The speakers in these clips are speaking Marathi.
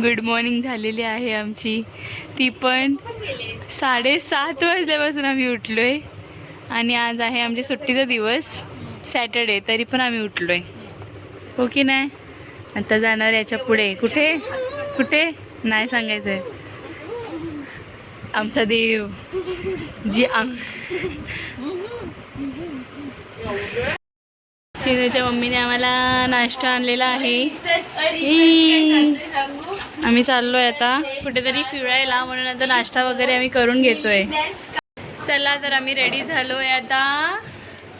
गुड मॉर्निंग झालेली आहे आमची. ती पण 7:30 वाजल्यापासून आम्ही उठलो आहे. आणि आज आहे आमच्या सुट्टीचा दिवस, सॅटर्डे, तरी पण आम्ही उठलो आहे. हो की नाही? आता जाणार याच्या पुढे. कुठे कुठे नाही सांगायचं आहे. आमचा देव जी चिनूच्या मम्मीने आम्हाला नाश्ता आणलेला आहे. आम्ही चाललोय आता कुठेतरी फिरायला, म्हणून आता नाश्ता वगैरे आम्ही करून घेतोय. चला तर आम्ही रेडी झालोय आता.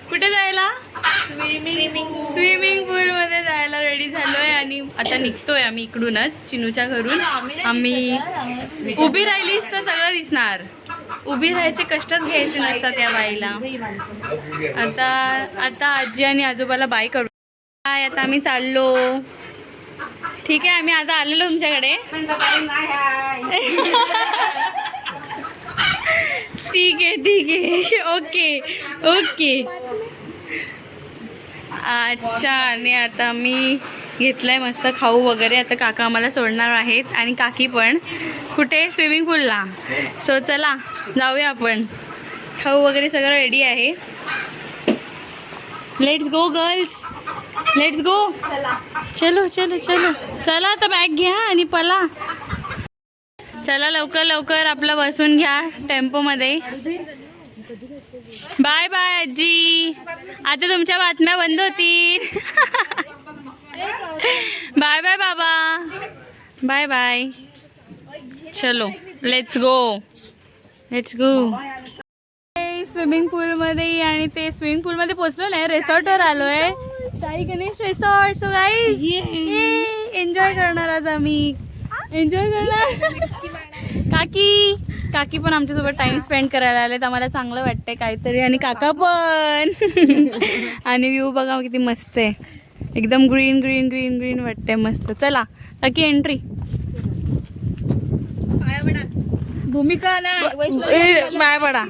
कुठे जायला? स्विमिंग पूल मध्ये जायला रेडी झालोय. आणि आता निघतोय आम्ही इकडूनच, चिनूच्या घरून. आम्ही उभी राहिलीस तर सगळं दिसणार. उभी राहायचे कष्टच घ्यायचे नसतात या बाईला. आता आजी आणि आजोबाला बाय करू. काय आता आम्ही चाललो. ठीक आहे, आम्ही आता आलेलो तुमच्याकडे. ठीक आहे ओके ओके. अच्छा, आणि आता आम्ही घेतलाय मस्त खाऊ वगैरे. आता काका आम्हाला सोडणार आहेत आणि काकी पण. कुठे? स्विमिंग पूलला. सो चला जाऊया आपण. खाऊ वगैरे सगळं रेडी आहे. Let's go girls, let's go. चलो चलो चलो चला, आता बॅग घ्या आणि पला. चला लवकर लवकर आपलं बसून घ्या टेम्पोमध्ये. बाय बाय आजी. आता तुमच्या बातम्या बंद होतील. बाय बाय बाबा. Bye bye. चलो let's go, let's go. Swimming पूलमध्ये, आणि ते स्विमिंग पूलमध्ये पोचलो नाही, रिसॉर्टवर आलोय. Sai Ganesh resort. So guys enjoy करणार आज आम्ही. एन्जॉय करणार. काकी पण आमच्यासोबत टाइम स्पेंड करायला आलेत. आम्हाला चांगलं वाटतंय काहीतरी. आणि काका पण. आणि व्ह्यू बघा किती मस्त आहे, एकदम ग्रीन ग्रीन ग्रीन ग्रीन वाटतंय मस्त. चला काकी एंट्री. भूमिका ना बाय पडा.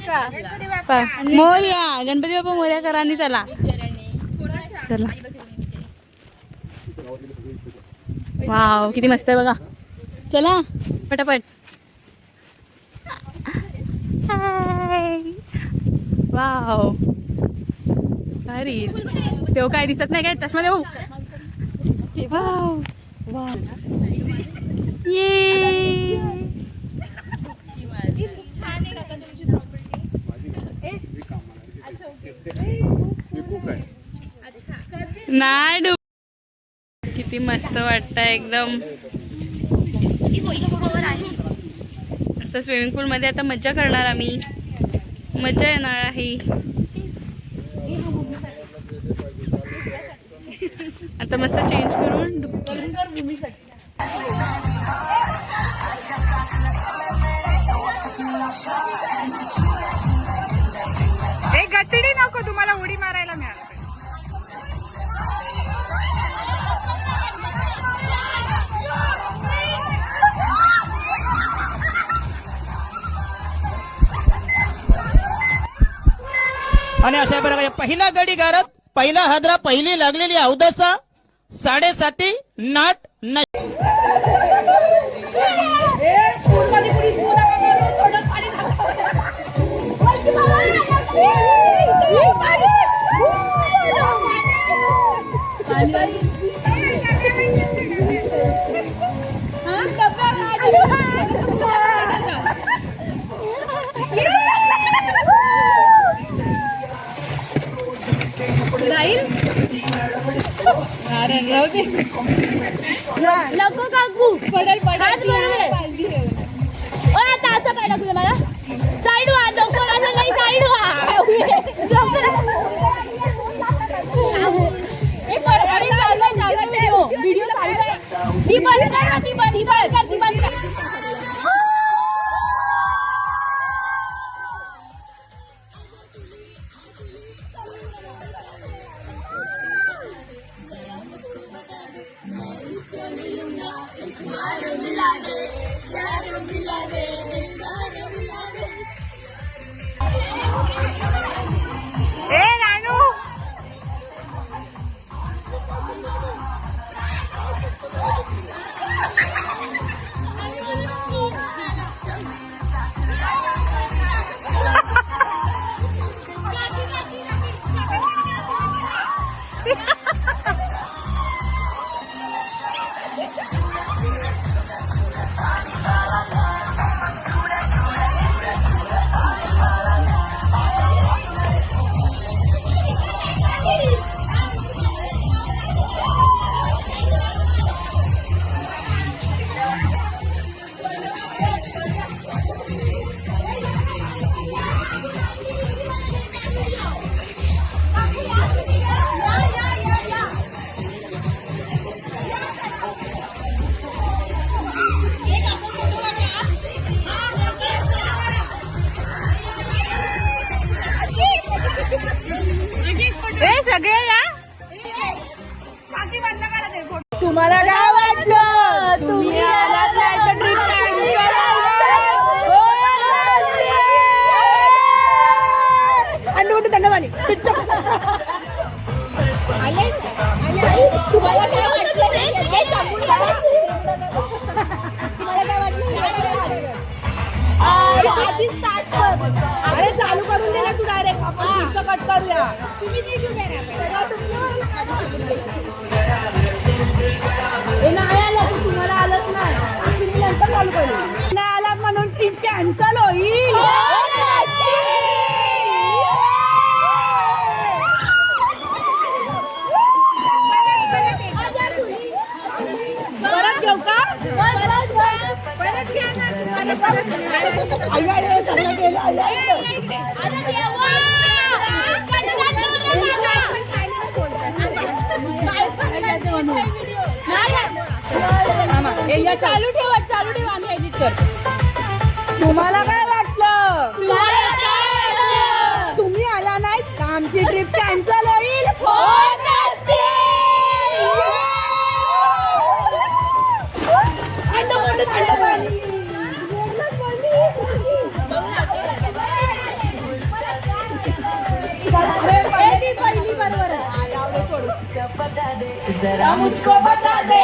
मोर्या, गणपती बाप्पा मोर्या करा. आणि चला चला. वाव किती मस्त आहे बघा. चला पटापट. वाव भारी. तेव्हा काय दिसत नाही काय चष्मा देऊ. वाव वाव ये. नाही किती मस्त वाटतंय एकदम. असं स्विमिंग पूल मध्ये आता मज्जा करणार आम्ही. मज्जा येणार आहे. आता मस्त चेंज करून गचडी नको, तुम्हाला उडी मारायला मिळालं. आणि अशा प्रकारे पहिला गडी गारत, पहिला हादरा, पहिली लागलेली अवदसा, 7:30 नाट नाही. नको काकू, पडल आता असं पाहिलं तुझं मला. साईड व्हा लवकर, असं नाही, साईड व्हा. व्हिडिओ ती बंद कर, ती बंद कर. तुम्हाला काय वाटलं तुम्ही आलात नाही तर ट्रिप दंडवाणी तुम्हाला काय वाटलं हे सांगून द्या. तुम्हाला काय वाटलं आधी स्टार्ट कर. अरे चालू करून दे ना तू डायरेक्ट आपण कट करूया. तुम्ही नाही घेऊन नाही आलं तर तुम्हाला आलंच नाही तुम्ही नंतर चालू करू नाही आलात म्हणून ट्रिप कॅन्सल होईल. परत घेऊ का परत घ्या ना चालू ठेवा आम्ही एडिट करतो. तुम्हाला काय वाटलं तुम्ही आला नाही तर आमची ट्रिप कॅन्सल होईल. पहिली बरोबर मुझको बता दे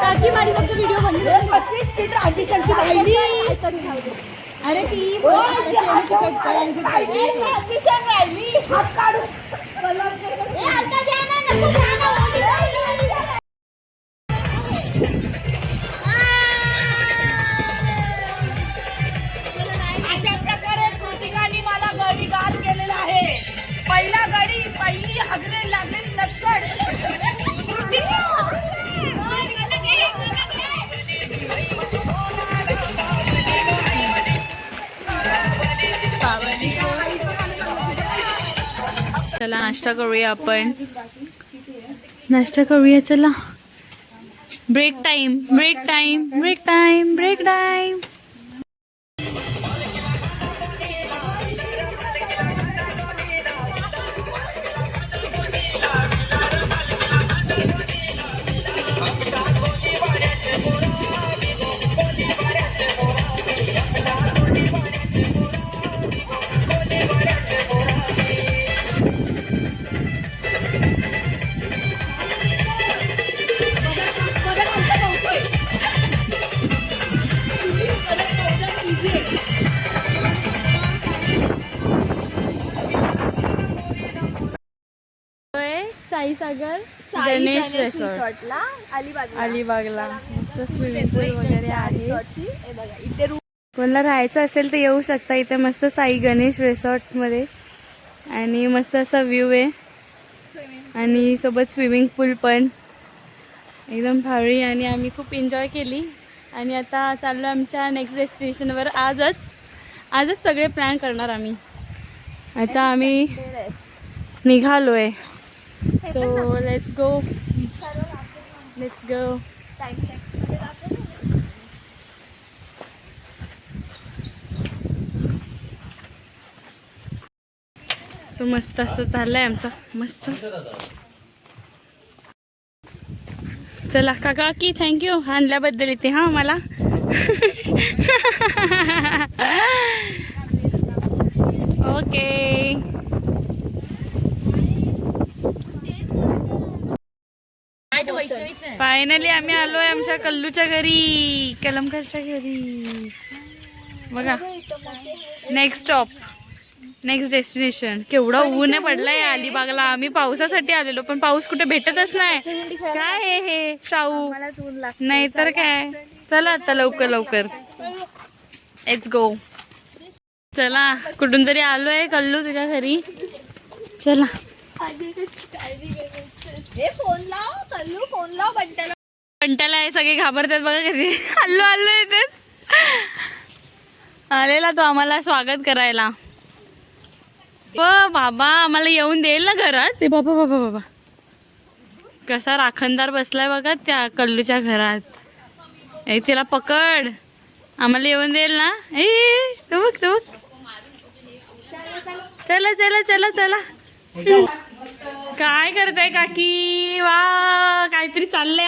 काकी माझी फक्त व्हिडिओ बनले. 25 ट्रान्झिशनची राहिली. अरे ती राहिली हात काढू अशा प्रकारे कृतिकाने मला गडी गार केलेला आहे. पहिला गडी पहिली हगले लागलेली नक्कड चला नाश्ता करूया आपण. नाश्ता करूया चला. Break time break time break time break time. Saisagar Ganesh resort अलिबागला मस्त स्विमिंग पूल वगैरे आहे. कोणाला राहायचं असेल तर येऊ शकता. इथे मस्त साई गणेश रिसॉर्ट मध्ये आणि मस्त असा व्ह्यू आहे आणि सोबत स्विमिंग पूल पण एकदम भारी. आणि आम्ही खूप एन्जॉय केली आणि आता चाललो आमच्या नेक्स्ट डेस्टिनेशनवर. आजच सगळे प्लॅन करणार आम्ही. आता आम्ही निघालो आहे. So let's go. So मस्त असं चाललंय आमचं मस्त. चला काका की थँक्यू आणल्याबद्दल इथे. हा मला ओके. फायनली आम्ही आलोय आमच्या कल्लूच्या घरी, कलमकरच्या घरी. बघा नेक्स्ट स्टॉप नेक्स्ट डेस्टिनेशन. केवढा ऊन आहे पडलाय अलिबागला. आम्ही पावसासाठी आलेलो पण पाऊस कुठे भेटतच नाही. काय आहे हे शाहू नाही तर काय. चला आता लवकर लवकर लेट्स गो. चला कुठून तरी आलोय कल्लू तुझ्या घरी. चला फोन लाव कंटाला आहे. सगळे घाबरतात बघा कसे. हल्लो हल्लो येतात. आलेला तो आम्हाला स्वागत करायला. बाबा आम्हाला येऊन देईल ना घरात. ते बाबा बाबा बाबा कसा राखणदार बसलाय बघा त्या कल्लूच्या घरात. तिला पकड. आम्हाला येऊन देईल ना. तो बघ. चला चला चला चला काय करताय काकी? वा, काहीतरी चाललंय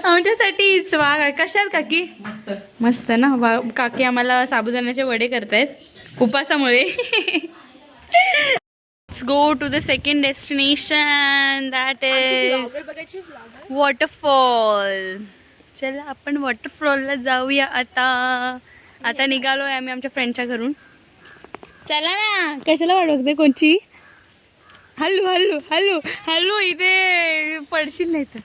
आमच्यासाठीच. वा, कशात काकी? मस्त ना. वा, काकी आम्हाला साबुदाण्याचे वडे करतायत उपासामुळे. Let's go to the second destination, that is waterfall. चला आपण वॉटरफॉलला जाऊया आता निघालोय आम्ही आमच्या फ्रेंडच्या घरून. चला ना, कशाला वाट बघते कोणची? हल्लू हल्लू हल्लू हल्लू, इथे पडशील नाही तर.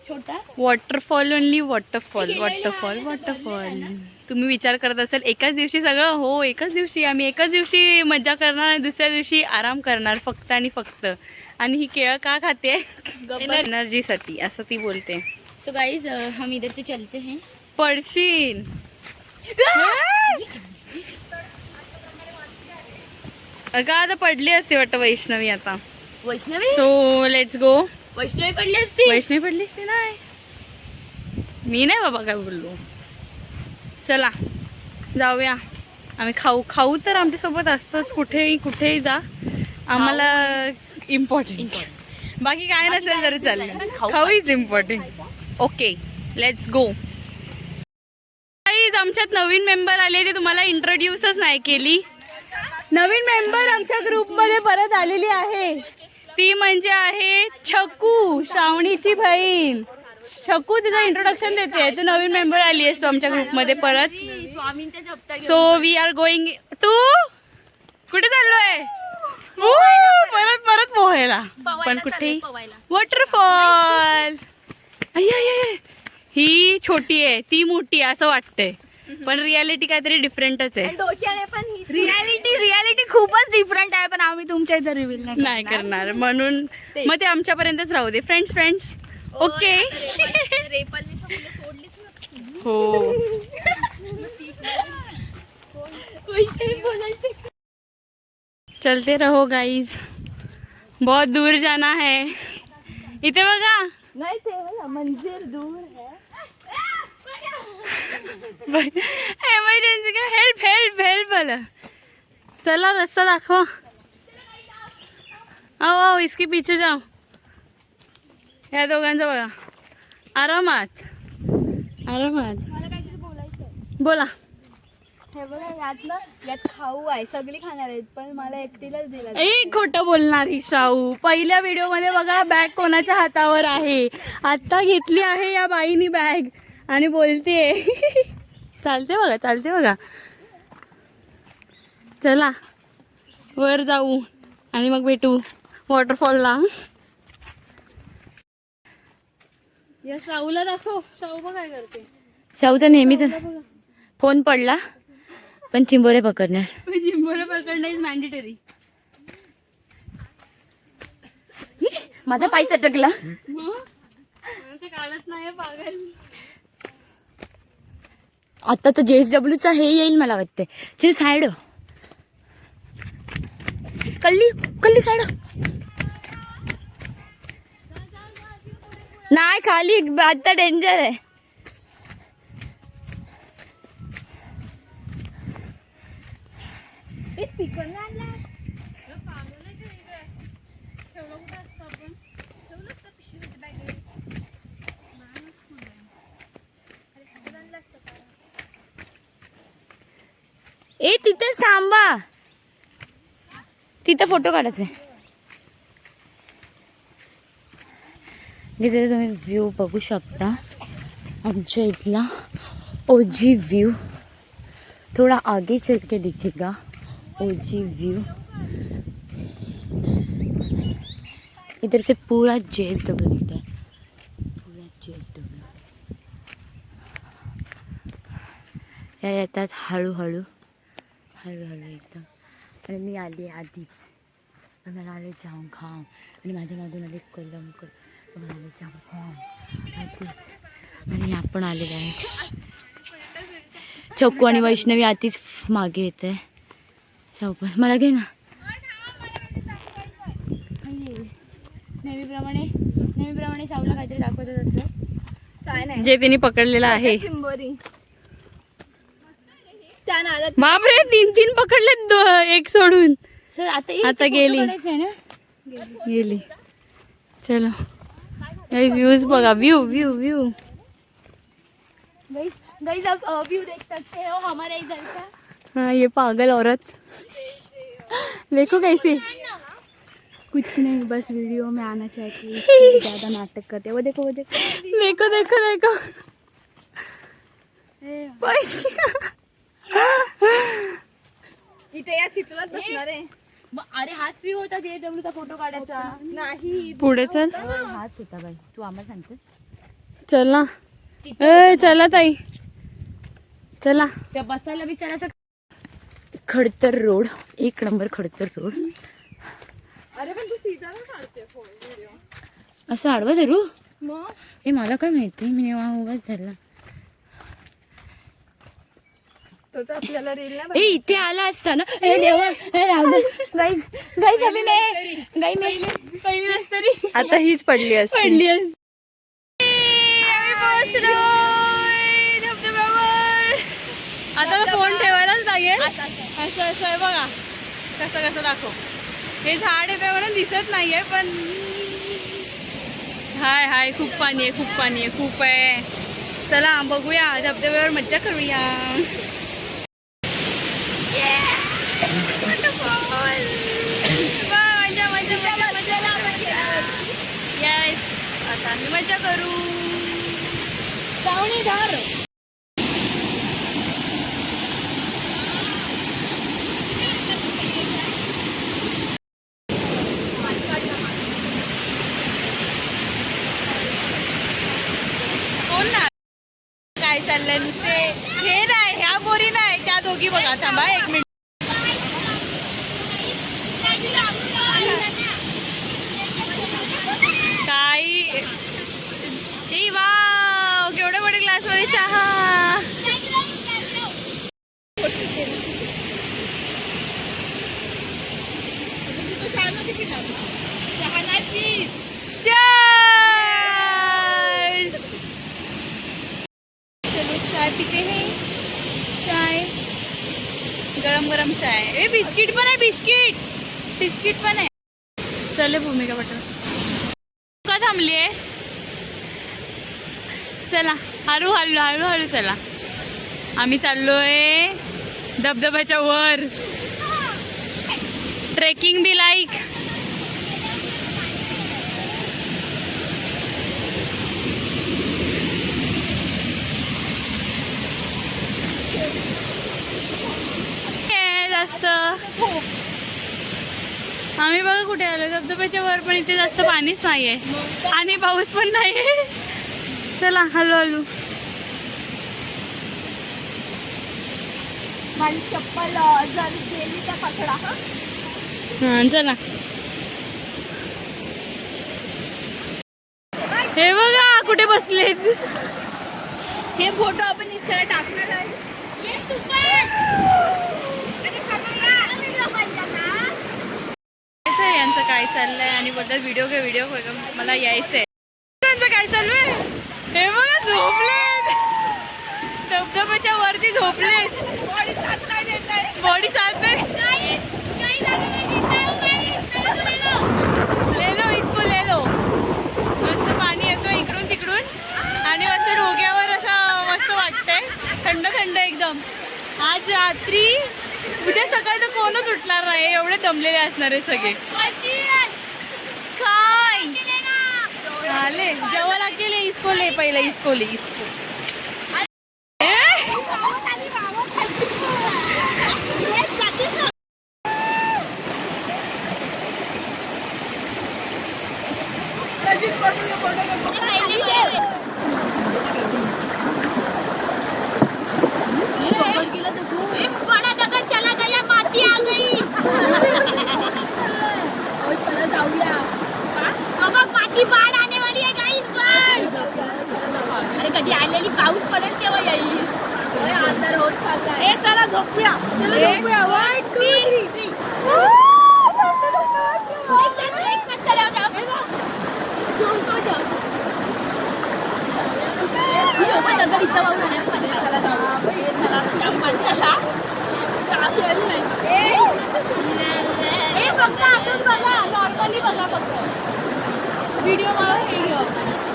छोटा waterfall only, waterfall waterfall waterfall. तुम्ही विचार करत असाल एकाच दिवशी सगळं? हो, एकाच दिवशी. आम्ही एकाच दिवशी मजा करणार आणि दुसऱ्या दिवशी आराम करणार फक्त आणि फक्त. आणि ही केळं का खाते? एनर्जीसाठी, असं ती बोलते. सो गाइस हम इधर से चलते हैं. पडशील. अगं आता पडली असते वाटतं वैष्णवी आता. Vaishnavi so let's go. Vaishnavi पडली असती. वैष्णवी पडली असते? नाही, मी नाही बाबा काय बोललो. चला जाऊया. आम्ही खाऊ तर आमच्यासोबत असतोच. कुठेही जा, आम्हाला इम्पॉर्टंट. बाकी काय नसेल तरी चालेल, खाऊ is important. Okay, let's go. आमच्यात नवीन मेंबर आले, ते तुम्हाला इंट्रोड्यूसच नाही केली. नवीन मेंबर आमच्या ग्रुपमध्ये परत आलेली आहे. ती म्हणजे आहे छकू, श्रावणीची बहीण. छकू तिचं इंट्रोडक्शन देते. ती नवीन मेंबर आली असतो आमच्या ग्रुपमध्ये परत. So we are going to, कुठे चाललोय? परत पोहायला. पण कुठे? वॉटरफॉल. ही छोटी आहे, ती मोठी आहे असं वाटतंय, पण रियालिटी काहीतरी डिफरंटच आहे. रियालिटी खूपच डिफरंट आहे, पण आम्ही तुमच्या इथं रिव्हील नाही करणार. म्हणून मग ते आमच्यापर्यंतच राहू दे. फ्रेंड्स. ओके. हो. चलते रहो गाइज, बहुत दूर जाना है. इथे बघा, नहीं थे मंजिल दूर है. एमर्जन्सी का हेल्प मला. चला रस्ता दाखवा. आओ इसके पीछे जाओ. या दोघांचं बघा. आरामात. मला काहीतरी बोलायचं. बोला. हे बघा, यात खाऊ आहे, सगळी खाणार आहेत, पण मला एकटीलाच दिला. खोटं बोलणारी शाहू. पहिल्या व्हिडिओ मध्ये बघा बॅग कोणाच्या हातावर आहे. आता घेतली आहे या बाईनी बॅग आणि बोलतेय. चालते बघा. चला वर जाऊ आणि मग भेटू वॉटरफॉलला. या शाहूला दाखव. शाहू बघ काय करते. शाहूचा नेहमीच फोन पडला, पण चिंबोरे पकडणार. चिंबोरे पकडणं इज मॅन्डेटरी. माझा पाय सटकला. ते काढत नाही पागल. आता तर JSWचा हे येईल मला वाटते. चिर साइड कल्ली साइड. नाही खाली, आता डेंजर आहे. तिथे थांबा, तिथे फोटो काढायचे. तिथे तुम्ही व्ह्यू बघू शकता आमच्या इथला. ओजी व्यू थोड़ा आगे चल के दिखेगा. ओजी व्यू इधर से पूरा JSW दिखता है. पूरा JSW. या येतात हळूहळू एकदम. आणि मी आली आधीच, पण मला आले जाऊन खाऊन, आणि माझ्या मागून आले कलंकर, मला आले जाऊन खाऊन आधीच. आणि आपण आलेले आहेत. छकू आणि वैष्णवी आधीच मागे येत आहे. शाहू पण मला घे ना. नेहमीप्रमाणे शाहूला काहीतरी दाखवतच असतं. काय नाही, जे तिने पकडलेलं आहे. चिंबोरी. त्या नादात बापरे 3 पकडलेत एक सोडून. सर आता आता गेली. आहे ना. गेली. चलो गाइस व्ह्यूज बघा. व्यू गाइस आप व्यू देख सकते हो हमारे इधर का. हाँ ये पागल औरत. देखो कैसे कुछ नहीं बस वीडियो में आना चाहती हूँ. इसलिए ज्यादा नाटक करते वो देखो देखो पैसे. इथे या चिखलात बसणार आहे. अरे हाच व्यू होता DSLR चा फोटो काढायचा. नाही पुढे चल. हाच होता बाई तू आम्हाला सांगते. चल ना. ए चला ताई चला. त्या बसायला बिचारायचं. खडतर रोड 1 नंबर खडतर रोड. अरे पण तू सीधा ना काढते फोन व्हिडिओ. असं आडवा धरू. मग हे मला काय माहिती मी नेवा उगाच धरला. तो तर आपल्याला रील ए नाही इथे आला असता ना. हे देवा हे राहू दे. गाईज अभी मी पहिली नसतरी आता हीच पडली असते. पडली असती. आम्ही पोहोचलोय धबधब्यावर. आता फोन ठेवायलाच लागेल. असं आहे बघा. कसं दाखव. हे झाड आहे म्हणून दिसत नाहीये पण हाय खूप पाणी आहे. चला बघूया धबधब्यावर मज्जा करूया. येस आता आम्ही मजा करू. पावणीदार कोण ना काय चाललंय नुसते. हे नाही ह्या बोरी नाही त्या दोघी बघा. थांबा 1 मिनिट. काही ए वाव केवढ्या मोठ्या ग्लास मध्ये चहा. Cheers! चलो चाय पीते हैं. चाय गरम चाय. ए बिस्किट पण आहे. बिस्किट पण आहे. चले भूमिका बटर का थांबली आहे. चला हळू चला. आम्ही चाललोय धबधब्याच्या वर. Trekking be like. जास्त आम्ही बघा कुठे आलो धबधब्याच्या वर पण इथे जास्त पाणीच नाहीये आणि पाऊस पण नाहीये. चला हळू. माझी चप्पल जर गेली तर पकडा. हा चला. हे बघा कुठे बसलेत. हे फोटो आपण इंस्टाला टाकणार आहे. यांचं काय चाललंय आणि बोलतात व्हिडिओ मला यायचंय. त्यांचं काय चाललंय हे बघा. झोपलेत धबधब्याच्या वरती झोपलेत. बॉडी साथ नाही. ले लो मस्त पाणी येतो इकडून तिकडून आणि मस्त डोक्यावर असं मस्त वाटतंय. थंड एकदम. आज रात्री उद्या सकाळी तर कोणच उठणार नाही. एवढे दमलेले असणार आहे सगळे. काय आले जेवायला केले. इसको ले पहिला. इसको बड़ा दगड़ चला गया. माती आ गई. चला जाऊया. अब माती बाढ़ आने वाली है गाइस. बाढ़ अरे कधी आलेली फक्त आतून बघा, नॉर्मली बघा फक्त. व्हिडिओ मला हे घेऊ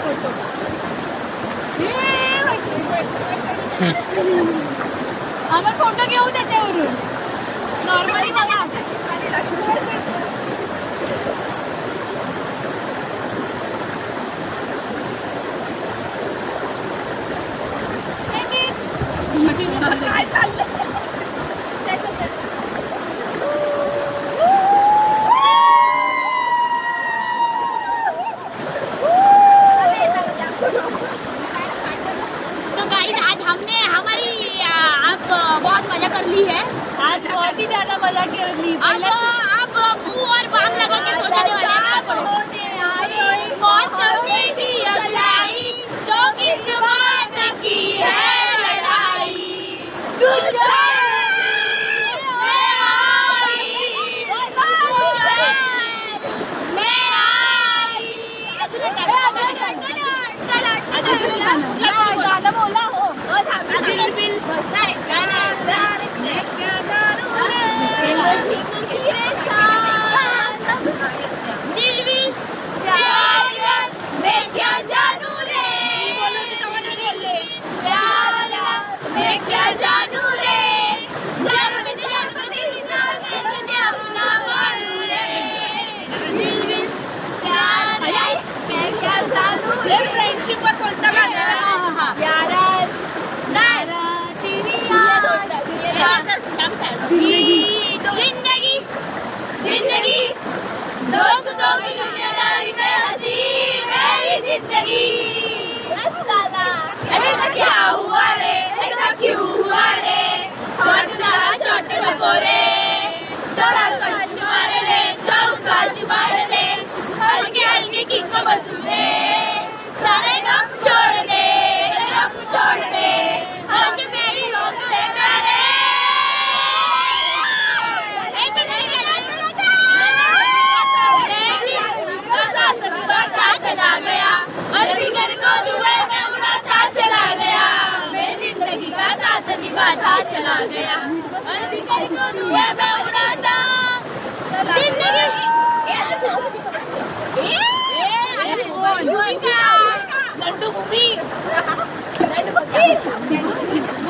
फोटो. आपण फोटो घेऊ त्याच्यावरून. नॉर्मली बघा. काय चाललंय? तो गाइस आज हमने हमारी आप बहुत मजा कर ली है. आज बहुत ही ज्यादा मजा कर ली. अब मुंह और बांग लगा के सो जाने वाले हैं. मौसम ने भी अगलाई तो किस बात की है लड़ाई. तुझे मैं आई, मैं आई. गाणं बोला हो. दिलबिल नाही गाणं दिलबिल प्यार मैं क्या जानू रे. प्यार मैं क्या जानू रे. जन्म जिंदा मैं तुझे अपना मानू रे. दिलबिल प्यार मैं क्या जानू रे. फ्रेंडशिप वर कोणतं गाणं? जिंदगी जिंदगी दोस्तों की दुनियादारी में हंसी मेरी जिंदगी. ऐसा क्या हुआ रे, ऐसा क्यों हुआ रे. छोटे बकोरे थोड़ा कश मार ले, चौकाश मार ले. हल्के हल्के किक बसू दे, सारे गम छोड़ दे, गम छोड़ दे. आज मेरी होप है मेरे. चला गया और फिकर को दुबई में उड़ाता चला गया. मैं जिंदगी का साथ निभाता चला गया और फिकर को दुबई में उड़ाता जिंदगी. लड्डू भूमी. लड्डू भूमी.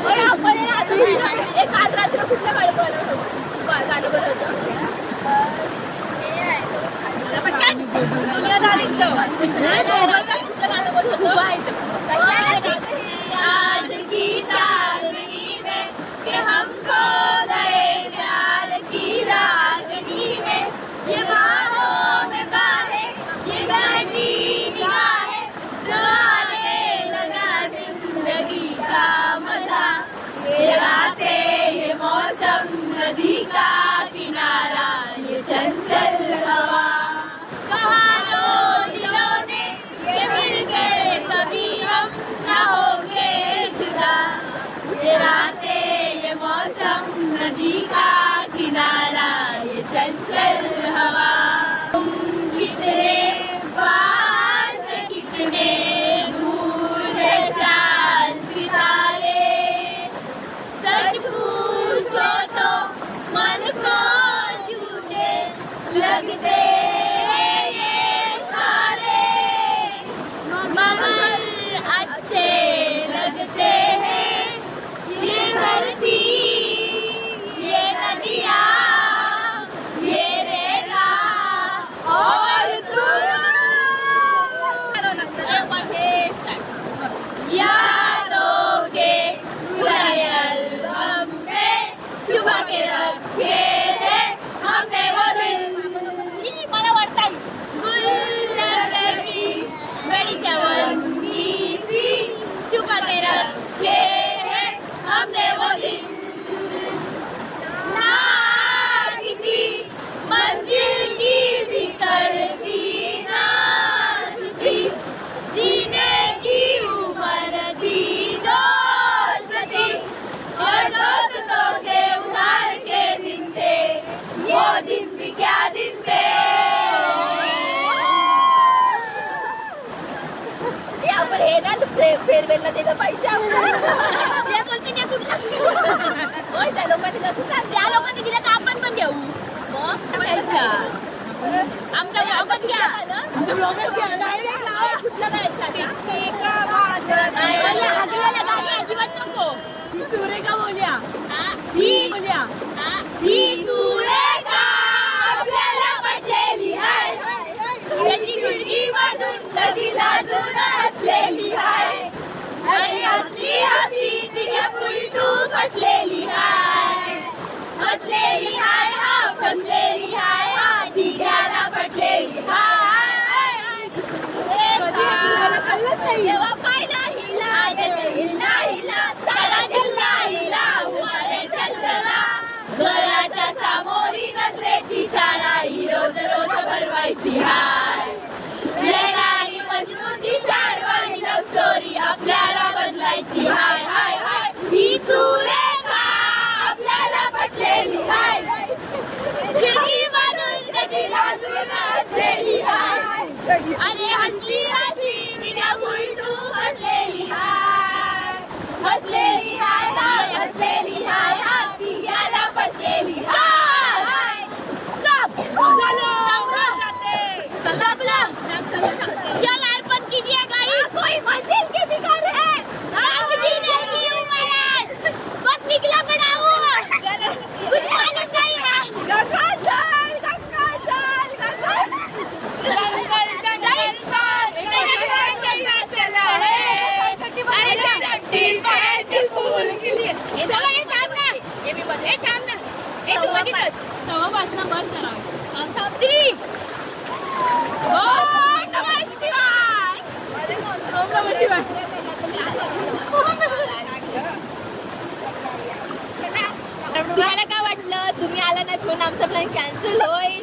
और आपण एक आज रात्र कुठलं गाणं बोलवतो. आज की चांदनी में कि हमको गए प्यार की रागनी में. ये बाहों में बाहें, ये बहती निगाहें, जो आने लगा जिंदगी का मजा. ये रातें, ये मौसम, नदी का किनारा, ये चंचल हवा. कहा दो दिलों ने कि मिल गए कभी हम न होंगे जुदा. ये रातें, ये मौसम, नदी का किनारा, ये चंचल हवा. तुम कितने पास, कितने दूर है चांद सितारे. सच पूछो तो मन को झूठे लगते हैं ये सारे, मगर अच्छे लगते हैं. ये धरती, ये नदियाँ, ये रेता और तुम. यादों के पुराने एल्बम में छुपा के रखे हैं हमने वो दिन. मला वाटतंय गुल्लक की बड़ी चवन्नी सी छुपा के रखे हैं हमने वो दिन. ना किसी मंजिल की फिक्र थी, ना थी जीने की उम्र थी. दोस्ती और दोस्तों से उधार के दिन थे, वो दिन भी क्या दिन थे. आपण हे ना फेरवेलला दिलं पाहिजे आपल्याला. ते बोलते ते कुठलं होय, त्या लोकांनी नसू त्या लोकांनी दिलं का आपण पण देऊ. आमचा ब्लॉगच घ्या. आमच्या ब्लॉगच घ्या. Direct लावा. कुठलं गायचं? हागलेल्या गाणी अजिबात नको. सुरेखा बोलूया. ही बोलूया. ही सुरेखा आपल्याला पटलेली आहे. त्याची खिडकी मधून तशी लाजून हसलेली आहे. आणि हसली हसली तिच्या उलटू फसलेली आहे. हसलेली आहे हा, फसलेली आहे हा, ठिकाला पटलेली हाय. जेव्हा पाहिला हिला हिला हिला सारा जिल्हा हिला हुवारे चलचला. घराच्या सामोरी नजरेची शाळा ही रोज रोज भरवायची हाय. लैला आणि मजनूची साडवाणी लव्ह स्टोरी आपल्याला बदलायची हाय हाय हाय. ही सुरेखा आपल्याला पटलेली हाय. खिडकी बांधून कधी लाजून हसलेली हाय. आणि हसली हसली तिच्या उलटू हसलेली हाय. हसलेली हाय हाय, हसलेली हाय हाय, तिघ्याला पटलेली हाय. स्टॉप. क्या लारपन कीजिए गाइस. कोई मंजिल के बिगर है. आग जीने की उम्र है. बस निकला पड़ा हूँ. कुछ मालूम नहीं है. गंगा जल, गंगा जल, गंगा चला है. फूल के लिए. ये थांब ना. ये मी बघ. हे थांब ना. हे तू बघितलंस. तेव्हापासून बंद करावं. थांब 3. ओम नमः शिवाय. ओम नमः शिवाय. तुम्हाला काय वाटलं? तुम्ही आला नाही म्हणून आमचा प्लॅन कॅन्सल होईल.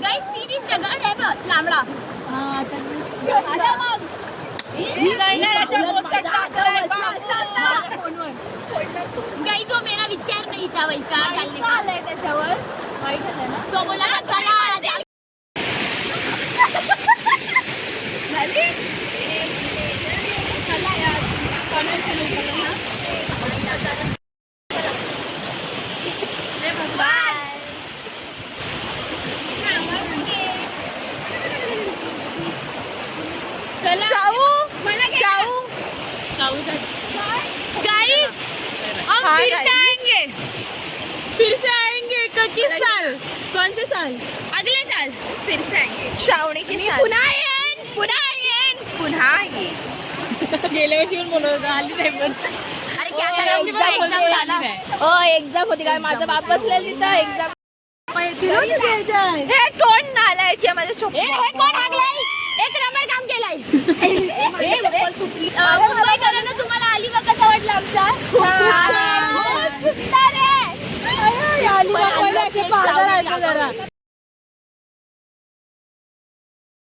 गाइस सीरीज दगड आहे बघ लांबडा. आला मग. गाइस जो मेरा विचार नहीं था वैसा डालने का. त्याच्यावर वाईट आहे ना. तो बोला हा चला. शाहू गाइस हम फिर से आएंगे. फिर से आएंगे 25 साल. कौन से साल? अगले साल फिर से आएंगे. श्रावणी की पुन्हा येईन, पुन्हा येईन, पुन्हा येईन. गेल्या वर्षी पण बोलत होता, आली नाही पण. अरे क्या करायचं एक्झाम झाला. एक्झाम होती काय, माझा बाप बसलेला तिथं एक्झाम. हे तोंड नालाय की माझ्या हे कोण हागलाय. एक नंबर काम केलाय. मुंबईकरांना तुम्हाला अलिबाग कसा वाटला आमचा. अलिबाग पहिले असे पागल आहेत जरा.